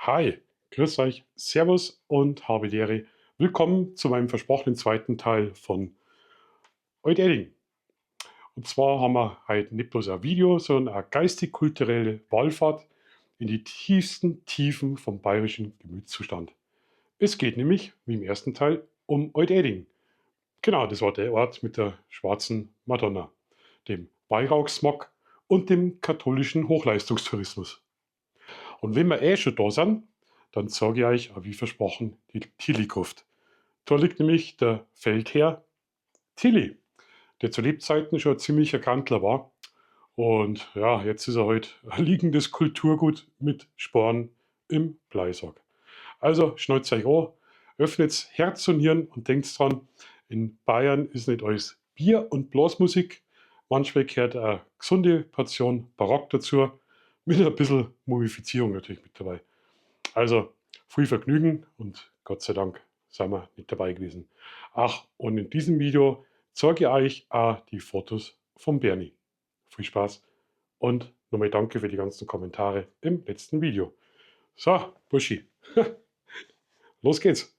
Hi, grüß euch, Servus und habe die Ehre. Willkommen zu meinem versprochenen zweiten Teil von Edding. Und zwar haben wir heute nicht bloß ein Video, sondern eine geistig-kulturelle Wallfahrt in die tiefsten Tiefen vom bayerischen Gemütszustand. Es geht nämlich, wie im ersten Teil, um Edding. Genau, das war der Ort mit der schwarzen Madonna, dem Weihrauchsmog und dem katholischen Hochleistungstourismus. Und wenn wir schon da sind, dann sage ich euch, wie versprochen, die Tilly-Gruft. Da liegt nämlich der Feldherr Tilly, der zu Lebzeiten schon ein ziemlicher Kantler war. Und ja, jetzt ist er halt ein liegendes Kulturgut mit Sporen im Bleisack. Also schnallt euch an, öffnet Herz und Hirn und denkt dran, in Bayern ist nicht alles Bier und Blasmusik. Manchmal gehört eine gesunde Portion Barock dazu, mit ein bisschen Mumifizierung natürlich mit dabei. Also viel Vergnügen und Gott sei Dank sind wir nicht dabei gewesen. Ach, und in diesem Video zeige ich euch auch die Fotos von Bernie. Viel Spaß und nochmal danke für die ganzen Kommentare im letzten Video. So, Buschi, los geht's.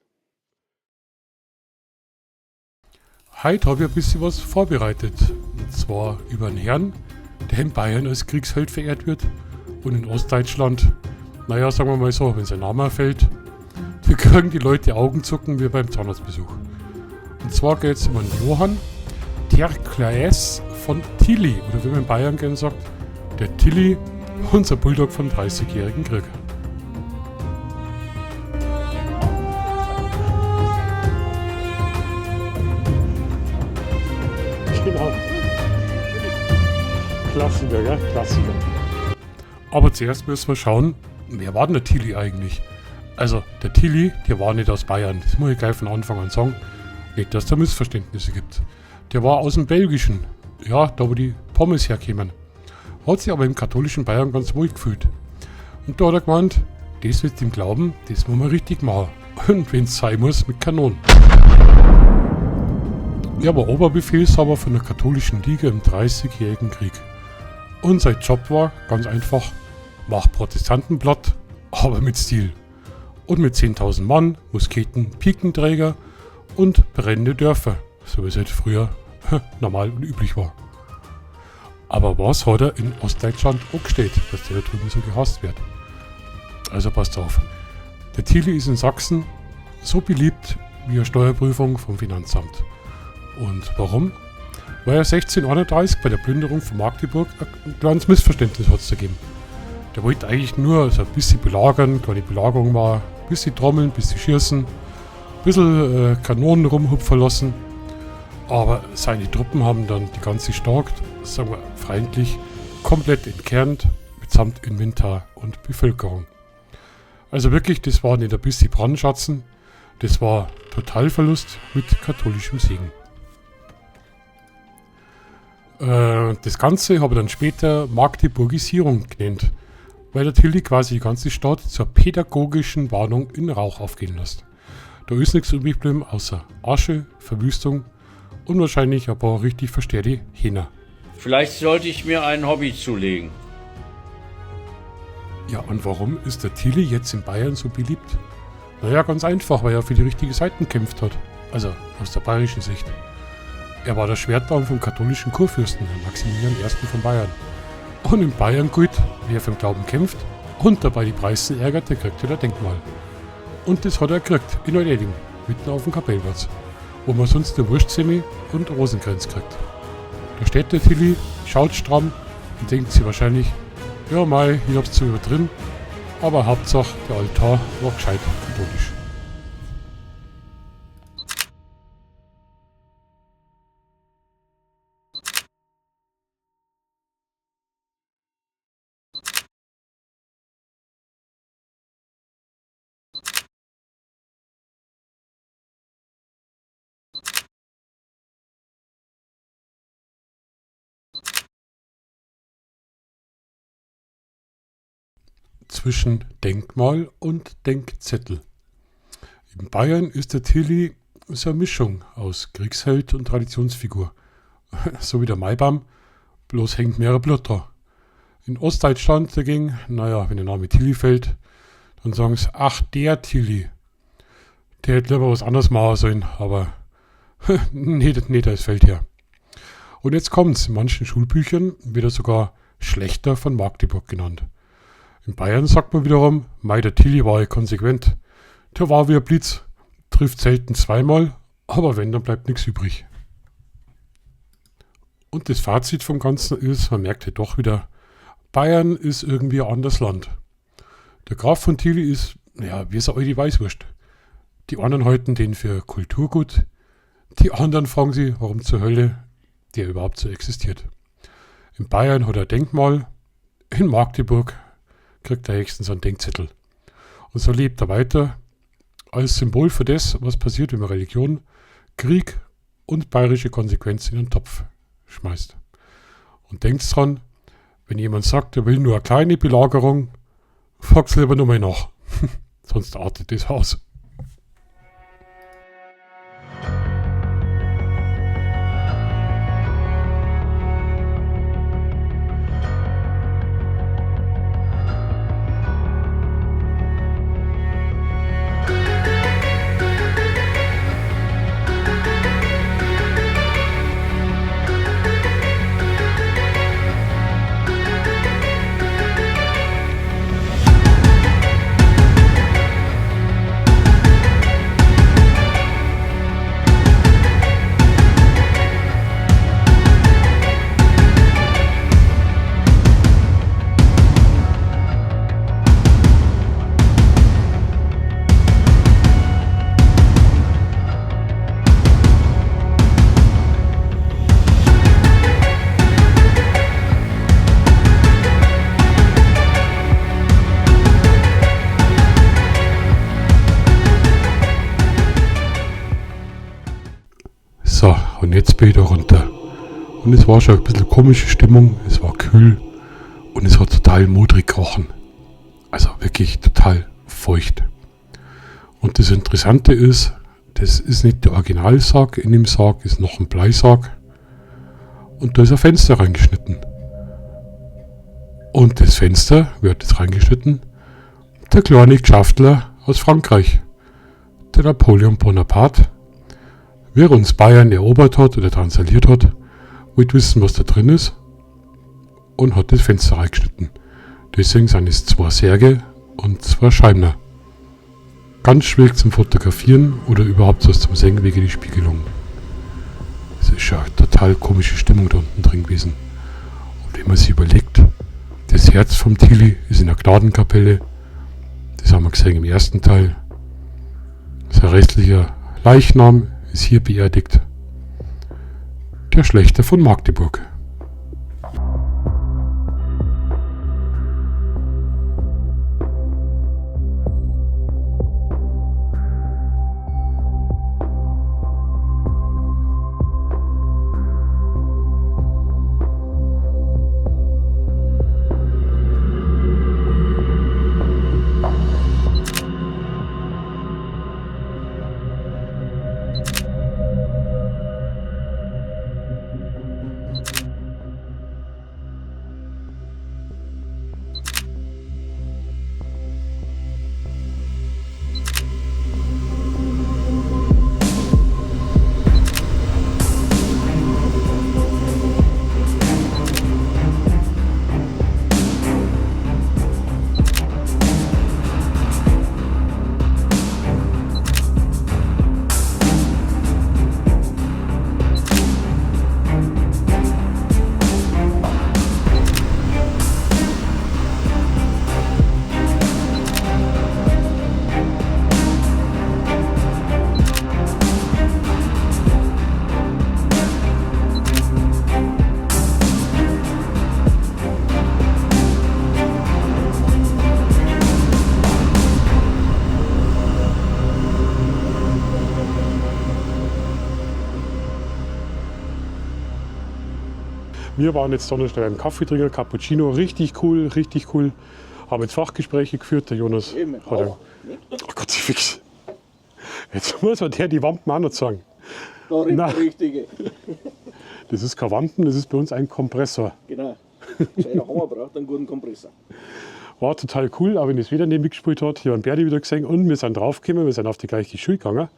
Heute habe ich ein bisschen was vorbereitet. Und zwar über einen Herrn, der in Bayern als Kriegsheld verehrt wird und in Ostdeutschland, naja, sagen wir mal so, wenn sein Name fällt, da kriegen die Leute Augenzucken wie beim Zahnarztbesuch. Und zwar geht es um einen Johann Terklaes von Tilly, oder wie man in Bayern gerne sagt, der Tilly, unser Bulldog vom 30-jährigen Krieg. Genau. Klassiker, gell? Klassiker. Aber zuerst müssen wir schauen, wer war denn der Tilly eigentlich? Also, der Tilly, der war nicht aus Bayern. Das muss ich gleich von Anfang an sagen. Nicht, dass es da Missverständnisse gibt. Der war aus dem Belgischen. Ja, da wo die Pommes herkämen. Hat sich aber im katholischen Bayern ganz wohl gefühlt. Und da hat er gemeint, das mit dem Glauben, das muss man richtig machen. Und wenn es sein muss, mit Kanonen. Er war Oberbefehlshaber von der katholischen Liga im 30-jährigen Krieg. Und sein Job war ganz einfach, mach Protestanten platt, aber mit Stil. Und mit 10.000 Mann, Musketen, Pikenträger und brennende Dörfer, so wie es halt früher normal und üblich war. Aber was hat er in Ostdeutschland angestellt, dass der da drüben so gehasst wird? Also passt auf, der Tilly ist in Sachsen so beliebt wie eine Steuerprüfung vom Finanzamt. Und warum? Weil er 1631 bei der Plünderung von Magdeburg ein kleines Missverständnis hat es gegeben. Der wollte eigentlich nur so ein bisschen belagern, keine Belagerung war, ein bisschen trommeln, ein bisschen schießen, ein bisschen Kanonen rumhupfen lassen. Aber seine Truppen haben dann die ganze Stadt, sagen wir feindlich, komplett entkernt, mitsamt Inventar und Bevölkerung. Also wirklich, das war nicht ein bisschen Brandschatzen, das war Totalverlust mit katholischem Segen. Das Ganze habe ich dann später Magdeburgisierung genannt, weil der Tilly quasi die ganze Stadt zur pädagogischen Warnung in Rauch aufgehen lässt. Da ist nichts übrig geblieben außer Asche, Verwüstung und wahrscheinlich ein paar richtig verstärkte Hähner. Vielleicht sollte ich mir ein Hobby zulegen. Ja, und warum ist der Tilly jetzt in Bayern so beliebt? Naja, ganz einfach, weil er für die richtige Seite gekämpft hat. Also aus der bayerischen Sicht. Er war der Schwertbaum vom katholischen Kurfürsten, Maximilian I. von Bayern. Und in Bayern gilt, wer für den Glauben kämpft und dabei die Preußen ärgert, der kriegt wieder ein Denkmal. Und das hat er gekriegt, in Edding, mitten auf dem Kapellplatz, wo man sonst nur Wurstsemi und Rosenkranz kriegt. Da steht der Tilly, schaut stramm und denkt sich wahrscheinlich, ja mei, ich hab's zu übertrieben, aber Hauptsache der Altar war gescheit katholisch. Zwischen Denkmal und Denkzettel. In Bayern ist der Tilly so eine Mischung aus Kriegsheld und Traditionsfigur. So wie der Maibaum, bloß hängt mehr Blut dran. In Ostdeutschland dagegen, naja, wenn der Name Tilly fällt, Dann sagen sie, ach, der Tilly. Der hätte lieber was anderes machen sollen, aber nee, das fällt her. Und jetzt kommt's, in manchen Schulbüchern wird er sogar Schlächter von Magdeburg genannt. In Bayern sagt man wiederum, mei, der Tilly war ja konsequent. Der war wie ein Blitz, trifft selten zweimal, aber wenn, dann bleibt nichts übrig. Und das Fazit vom Ganzen ist, man merkt ja doch wieder, Bayern ist irgendwie ein anderes Land. Der Graf von Tilly ist, wie es alte Weißwurst. Die einen halten den für Kulturgut, die anderen fragen sich, warum zur Hölle der überhaupt so existiert. In Bayern hat er ein Denkmal, in Magdeburg kriegt er höchstens einen Denkzettel. Und so lebt er weiter als Symbol für das, was passiert, wenn man Religion, Krieg und bayerische Konsequenzen in einen Topf schmeißt. Und denkt dran, wenn jemand sagt, er will nur eine kleine Belagerung, fragt's lieber nochmal nach. Sonst artet das aus. So, und jetzt bin ich da runter. Und es war schon ein bisschen komische Stimmung, es war kühl und es hat total modrig gerochen. Also wirklich total feucht. Und das Interessante ist, das ist nicht der Originalsarg, in dem Sarg ist noch ein Bleisarg und da ist ein Fenster reingeschnitten. Und das Fenster wird jetzt reingeschnitten, der kleine Geschäftler aus Frankreich, der Napoleon Bonaparte, wie er uns Bayern erobert hat oder transaliert hat, wollte wissen, was da drin ist und hat das Fenster reingeschnitten. Deswegen sind es 2 Särge und 2 Scheibner. Ganz schwierig zum Fotografieren oder überhaupt was zum Singen wegen die Spiegelung. Es ist ja eine total komische Stimmung da unten drin gewesen. Und wenn man sich überlegt, das Herz vom Tilly ist in der Gnadenkapelle, das haben wir gesehen im ersten Teil. Sein restlicher Leichnam ist hier beerdigt. Der Schlächter von Magdeburg. Wir waren jetzt Donnerstag beim Kaffeetrinker, Cappuccino, richtig cool, richtig cool. Haben jetzt Fachgespräche geführt, der Jonas. Oh Gott, fix. Jetzt muss man die Wampen auch noch sagen. Der Richtige. Das ist kein Wampen, das ist bei uns ein Kompressor. Genau. Ein Hammer braucht einen guten Kompressor. War total cool, aber wenn es wieder nicht mitgespielt hat, hier haben Berdi wieder gesehen und wir sind draufgekommen, wir sind auf die gleiche Schule gegangen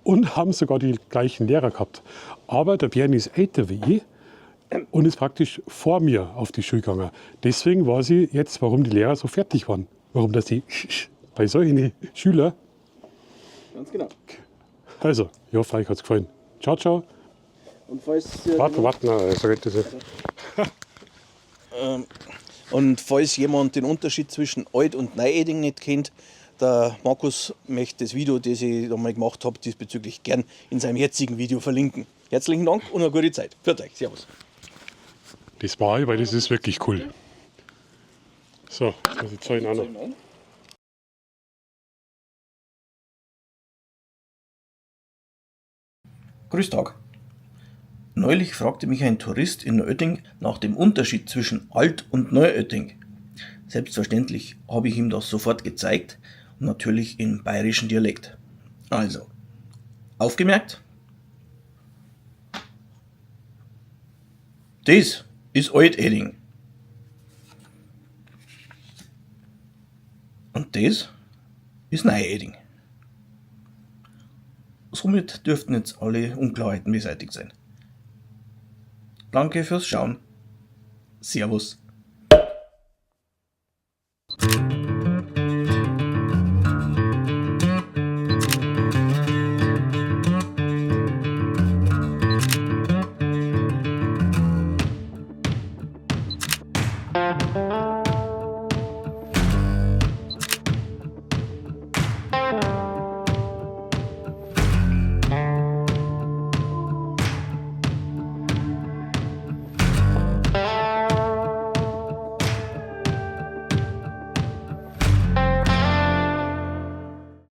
und haben sogar die gleichen Lehrer gehabt. Aber der Berni ist älter wie ich und ist praktisch vor mir auf die Schule gegangen. Deswegen weiß ich jetzt, warum die Lehrer so fertig waren. Warum das die bei solchen Schülern. Ganz genau. Also, ich hoffe, euch hat es gefallen. Ciao, ciao. Und falls, Warte, nein, sag das nicht. Und falls jemand den Unterschied zwischen Alt- und Neueding nicht kennt, der Markus möchte das Video, das ich da mal gemacht habe, diesbezüglich gern in seinem jetzigen Video verlinken. Herzlichen Dank und eine gute Zeit. Für euch. Servus. Das war ich, weil das ist wirklich cool. So, also ich zeige ihn auch noch. Grüß Tag. Neulich fragte mich ein Tourist in Neuötting nach dem Unterschied zwischen Alt- und Neuötting. Selbstverständlich habe ich ihm das sofort gezeigt und natürlich im bayerischen Dialekt. Also, aufgemerkt? Das ist Alt-Eding. Und das ist Neu-Eding. Somit dürften jetzt alle Unklarheiten beseitigt sein. Danke fürs Schauen. Servus.